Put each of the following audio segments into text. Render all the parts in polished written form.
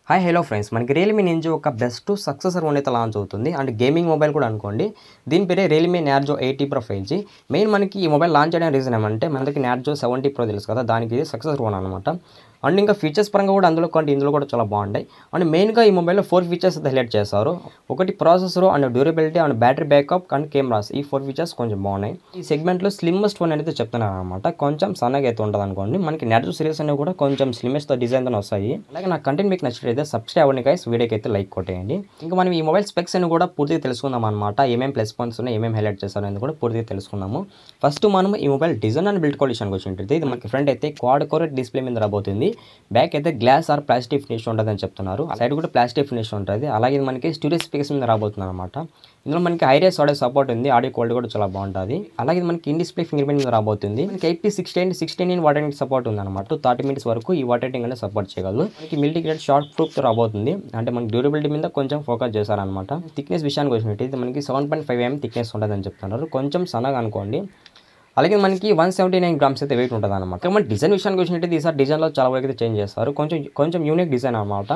Hi hello friends, మనకి Realme నుంచి ఒక బెస్ట్ సక్సెసర్ ఫోన్ అయితే లాంచ్ అవుతుంది. అండ్ గేమింగ్ మొబైల్ కూడా అనుకోండి. దీని పేరే Realme Narzo 80 pro 5G. Main మనకి ఈ మొబైల్ లాంచ్ చేయడానికి రీజన్ ఏమంటే, మనకి నార్జో 70 ప్రో తెలుసు కదా, దానికి ఇది సక్సెసర్ ఫోన్ అనమాట. అండ్ ఇంకా ఫీచర్స్ పరంగా కూడా అందులో కంటే ఇందులో కూడా చాలా బాగుంటాయి. అండ్ మెయిన్గా ఈ మొబైల్లో 4 ఫీచర్స్ అయితే హైలైట్ చేస్తారు. ఒకటి processor and durability and battery backup and cameras, ఈ 4 ఫీచర్స్ కొంచెం బాగున్నాయి. ఈ సెగ్మెంట్లో స్లిమ్మెస్ట్ ఫోన్ అనేది చెప్తున్నారు అనమాట. కొంచెం సన్నగా అయితే ఉంటుంది అనుకోండి. మనకి నార్జో సిరీస్ అనేవి కూడా కొంచెం స్లిమ్మెస్ట్ డిజైన్తో వస్తాయి. అలాగే నా కంటెంట్ మీకు నచ్చినట్లయితే సబ్స్క్రైబ్ అవ్వండి గైస్, వీడియోకి అయితే లైక్ కొట్టేయండి. ఇంకా మనం ఈ మొబైల్ స్పెక్స్ అని కూడా పూర్తిగా తెలుసుకుందాం అనమాట. ఏమేమి ప్లస్ పాయింట్స్ ఉన్నాయి, ఏమేమి హైలైట్ చేస్తారు అనేది కూడా పూర్తిగా తెలుసుకుందాము. ఫస్ట్ మనం ఈ మొబైల్ డిజైన్ అండ్ బిల్డ్ క్వాలిటీకి వచ్చినట్టు, ఇది మనకి ఫ్రంట్ అయితే క్వాడ్ కోర్ డిస్ప్లే మీద రాబోతుంది. బ్యాక్ అయితే గ్లాస్ ఆర్ ప్లాస్టిక్ ఫినిష్ ఉంటుంది అని చెప్తున్నారు. సైడ్ కూడా ప్లాస్టిక్ ఫినిష్ ఉంటుంది. అలాగే మనకి స్టూడియో స్పీకర్స్ మీద రాబోతుంది అనమాట. ఇందులో మనకి హైరేస్ ఆడియో సపోర్ట్ ఉంది. ఆడియో క్వాలిటీ కూడా చాలా బాగుంటుంది. అలాగే మనకి ఇన్ డిస్ప్లే ఫింగర్ ప్రింట్ మీద రాబోతుంది. మనకి IP16 వాటర్ రేటింగ్ సపోర్ట్ ఉంది అనమాట. 30 మినిట్స్ వరకు ఈ వాటర్ రేటింగ్ అనేది సపోర్ట్ చేయగలదు. మనకి మిల్టీ గ్రేడ్ షార్ట్ ప్రూఫ్ రాబోతుంది. అంటే మనకి డ్యూరబిలిటీ మీద కొంచెం ఫోకస్ చేశారనమాట. థిక్నెస్ విషయానికి వచ్చినట్టు మనకి 7.5 mm థిక్నెస్ ఉంటుంది అని చెప్తున్నారు. కొంచెం సన్నగా అనుకోండి. అలాగే మనకి 179 గ్రామ్స్ అయితే వెయిట్ ఉంటుంది అనమాట. మన డిజైన్ విషయానికి వచ్చినట్టు ఈసారి డిజైన్లో చాలా వరకు అయితే చేంజ్ చేస్తారు. కొంచెం యూనిక్ డిజైన్ అనమాట.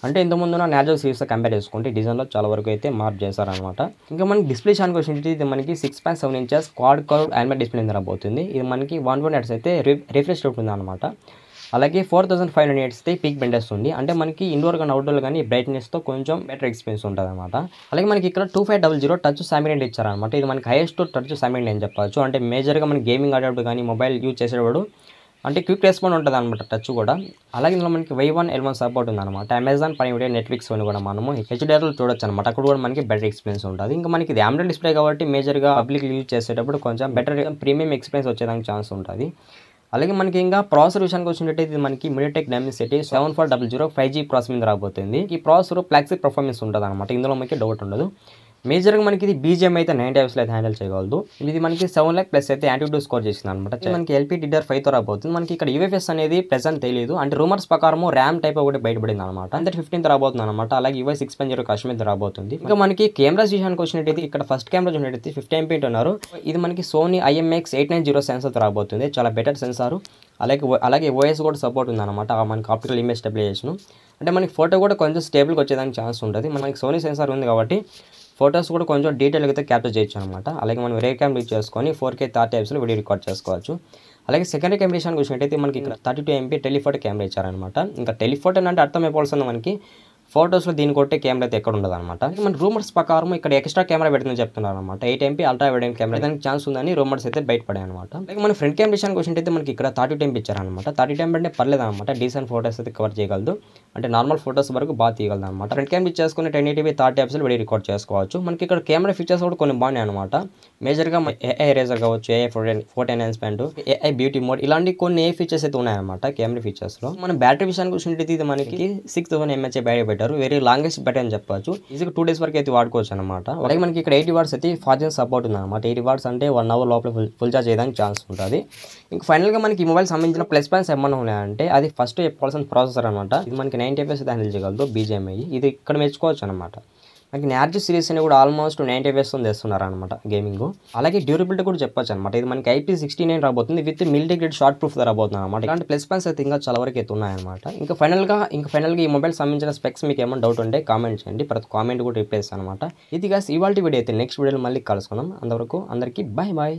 అంటే ఇంతకుముందు నార్జో సిరీస్ కంపేర్ చేసుకుంటే డిజైన్లో చాలా వరకు అయితే మార్క్ చేశారనమాట. ఇంకా మనకి డిస్ప్లే విషయానికి వచ్చినట్టు ఇది మనకి 6.7 inches quad curve AMOLED display రాబోతుంది. ఇది మనకి 120 Hz అయితే రిఫ్రెష్ రేట్ ఉంది అనమాట. అలాగే 4500 nits అయితే పీక్ బెండ్ వస్తుంది. అంటే మనకి ఇండోర్ కానీ అవుట్డోర్ కానీ బ్రైట్నెస్తో కొంచెం బెటర్ ఎక్స్పీరియన్స్ ఉంటుంది అనమాట. అలాగే మనకి ఇక్కడ 2500 టచ్ సామిరెంట్ ఇచ్చారనమాట. ఇది మనకి హైయెస్ట్ టచ్ సామిరెంట్ అని చెప్పచ్చు. అంటే మేజర్గా మనకి గేమింగ్ ఆడేటప్పుడు కానీ మొబైల్ యూజ్ చేసేటప్పుడు అంటే క్విక్ రెస్పాండ్ ఉంటుంది అనమాట టచ్ కూడా. అలాగే ఇందులో మనకి Y1 L1 సపోర్ట్ ఉంది అనమాట. అమెజాన్ పని వీడియో నెట్ఫ్లిక్స్ అని కూడా మనము HDRలో చూడొచ్చు అనమాట. అక్కడ కూడా మనకి బెటర్ ఎక్స్పీరియన్స్ ఉంటుంది. ఇంకా మనకి ఇది AMOLED డిస్ప్లే కాబట్టి మేజర్గా పబ్లిక్ యూజ్ చేసేటప్పుడు కొంచెం బెటర్ ప్రీమియం ఎక్స్పీరియన్స్ వచ్చేదానికి ఛాన్స్ ఉంటుంది. అలాగే మనకి ఇంకా ప్రాసెసర్ విషయానికి వచ్చినట్టయితే ఇది మనకి MediaTek Dimensity 7400 5G ప్రాసెసర్ మీద రాబోతుంది. ఈ ప్రాసెసర్ ఫ్లాగ్షిప్ పర్ఫార్మెన్స్ ఉంటుంది అనమాట. ఇందులో మనకి డౌట్ ఉండదు. మేజర్గా మనకి ఇది BGM అయితే 90 Hz అయితే హ్యాండిల్ చేయగలదు. ఇది మనకి 7 lakh ప్లస్ అయితే యాంటీట్యూడ్ స్కోర్ చేసింది అనమాట. మనకి LPDDR5తో రాబోతుంది. మనకి ఇక్కడ UFS అనేది ప్రెసెంట్ తెలియదు. అంటే రూమర్స్ ప్రకారం ర్యామ్ టైప్ ఒకటి బయటపడింది అనమాట. అంటే 15th రాబోతుంది అనమాట. అలాగే UI 6.0 కస్టమైజ్ రాబోతుంది. ఇంకా మనకి కెమెరాస్ విషయానికి వచ్చినట్టయితే ఇక్కడ ఫస్ట్ కెమెరా చూసినట్టయితే 50 MP ఉన్నారు. ఇది మనకి సోనీ IMX890 సెన్సార్తో రాబోతుంది. చాలా బెటర్ సెన్సార్. అలాగే OS కూడా సపోర్ట్ ఉంది అనమాట. మనకి ఆప్టికల్ ఇమేజ్ స్టెబిలైజేషన్. అంటే మనకి ఫోటో కూడా కొంచెం స్టేబుల్గా వచ్చేదానికి ఛాన్స్ ఉంటుంది. మనకి సోనీ సెన్సార్ ఉంది కాబట్టి ఫొటోస్ కూడా కొంచెం డీటెయిల్గా అయితే క్యాప్చర్ చేయొచ్చు అనమాట. అలాగే మనం రే క్యామ్ యూజ్ చేసుకొని 4K 30 fps వీడియో రికార్డ్ చేసుకోవచ్చు. అలాగే సెకండరీ కెమెరా విషయానికి వచ్చినట్టయితే మనకి ఇక్కడ 32 MP టెలిఫోటో కెమెరా ఇచ్చారనమాట. ఇంకా టెలిఫోటో అంటే అర్థం అయిపోతుంది మనకి ఫోటోస్లో దీని కొట్టే కెమెరా అయితే ఎక్కడ ఉండదు అనమాట. మన రూమర్స్ ప్రకారం ఇక్కడ ఎక్స్ట్రా కెమెరా పెడుతుందని చెప్తున్నారు అనమాట. 8 MP అల్ట్రా వైడ్ కెమెరా దానికి ఛాన్స్ ఉందని రూమర్స్ అయితే బయటపడాయి అనమాట. అలాగే మన ఫ్రంట్ కెమెరా విషయానికి వచ్చినట్టయితే మనకి ఇక్కడ 32 MP ఇచ్చారనమాట. 32 MP అంటే పర్లేదు అనమాట. డీసెంట్ ఫోటోస్ అయితే కవర్ చేయగలదు. అంటే నార్మల్ ఫోటోస్ వరకు బాగా తీయగలదు అనమాట. ఫ్రంట్ కెమెరా చేసుకుని 1080p 30 fps వీడియో రికార్డ్ చేసుకోవచ్చు. మనకి ఇక్కడ కెమెరా ఫీచర్స్ కూడా కొన్ని బాగున్నాయి అనమాట. మేజర్గా AI ఎరేజర్ కావచ్చు, AI photo enhancement, AI beauty mode, ఇలాంటి కొన్ని AI ఫీచర్స్ అయితే ఉన్నాయన్నమాట కెమెరా ఫీచర్స్లో. మన బ్యాటరీ విషయానికి వచ్చినట్టయితే ఇది మనకి 6000 mAh బ్యాటరీ పెట్టారు. వెరీ లాంగెస్ట్ బెటర్ అని చెప్పొచ్చు. ఈజీగా 2 days వరకు అయితే వాడుకోవచ్చు అనమాట. అలాగే మనకి ఇక్కడ 80 watts అయితే ఫాస్ట్ ఛార్జింగ్ సపోర్ట్ ఉంది అనమాట. 80 watts అంటే 1 hour లోపల ఫుల్ ఛార్జ్ చేయడానికి ఛాన్స్ ఉంటుంది. ఇంకా ఫైనల్గా మనకి ఈ మొబైల్ సంబంధించిన ప్లస్ పాయింట్స్ ఏమన్నా ఉన్నాయంటే అది ఫస్ట్ చెప్పాల్సిన ప్రాసెసర్ అనమాట. ఇది మనకి 90 fps అయితే హ్యాండిల్ చేయగలదు. BGM ఇది ఇక్కడ మెచ్చుకోవచ్చు అనమాట. మనకి నార్జో సిరీస్ అని కూడా ఆల్మోస్ట్ 90 fps తెస్తున్నారు అనమాట గేమింగ్. అలాగే డ్యూరబిలిటీ కూడా చెప్పొచ్చు అనమాట. ఇది మనకి IP69 రాబోతుంది విత్ మిల్టీ గ్రేడ్ షార్ట్ ప్రూఫ్ రాబోతుంది అనమాట. ఇలాంటి ప్లస్ పాయింట్స్ అయితే ఇంకా చాలా వరకు అయితే ఉన్నాయన్నమాట. ఇంకా ఫైనల్గా ఈ మొబైల్ సంబంధించిన స్పెక్స్ మీకు ఏమైనా డౌట్ ఉంటే కామెంట్ చేయండి. ప్రతి కామెంట్ కూడా రిప్లై ఇస్తాను అనమాట. ఇది గాస్ ఇవాల్టి వీడియో అయితే. నెక్స్ట్ వీడియోలో మళ్ళీ కలుసుకుందాం. అంతవరకు అందరికీ బాయ్.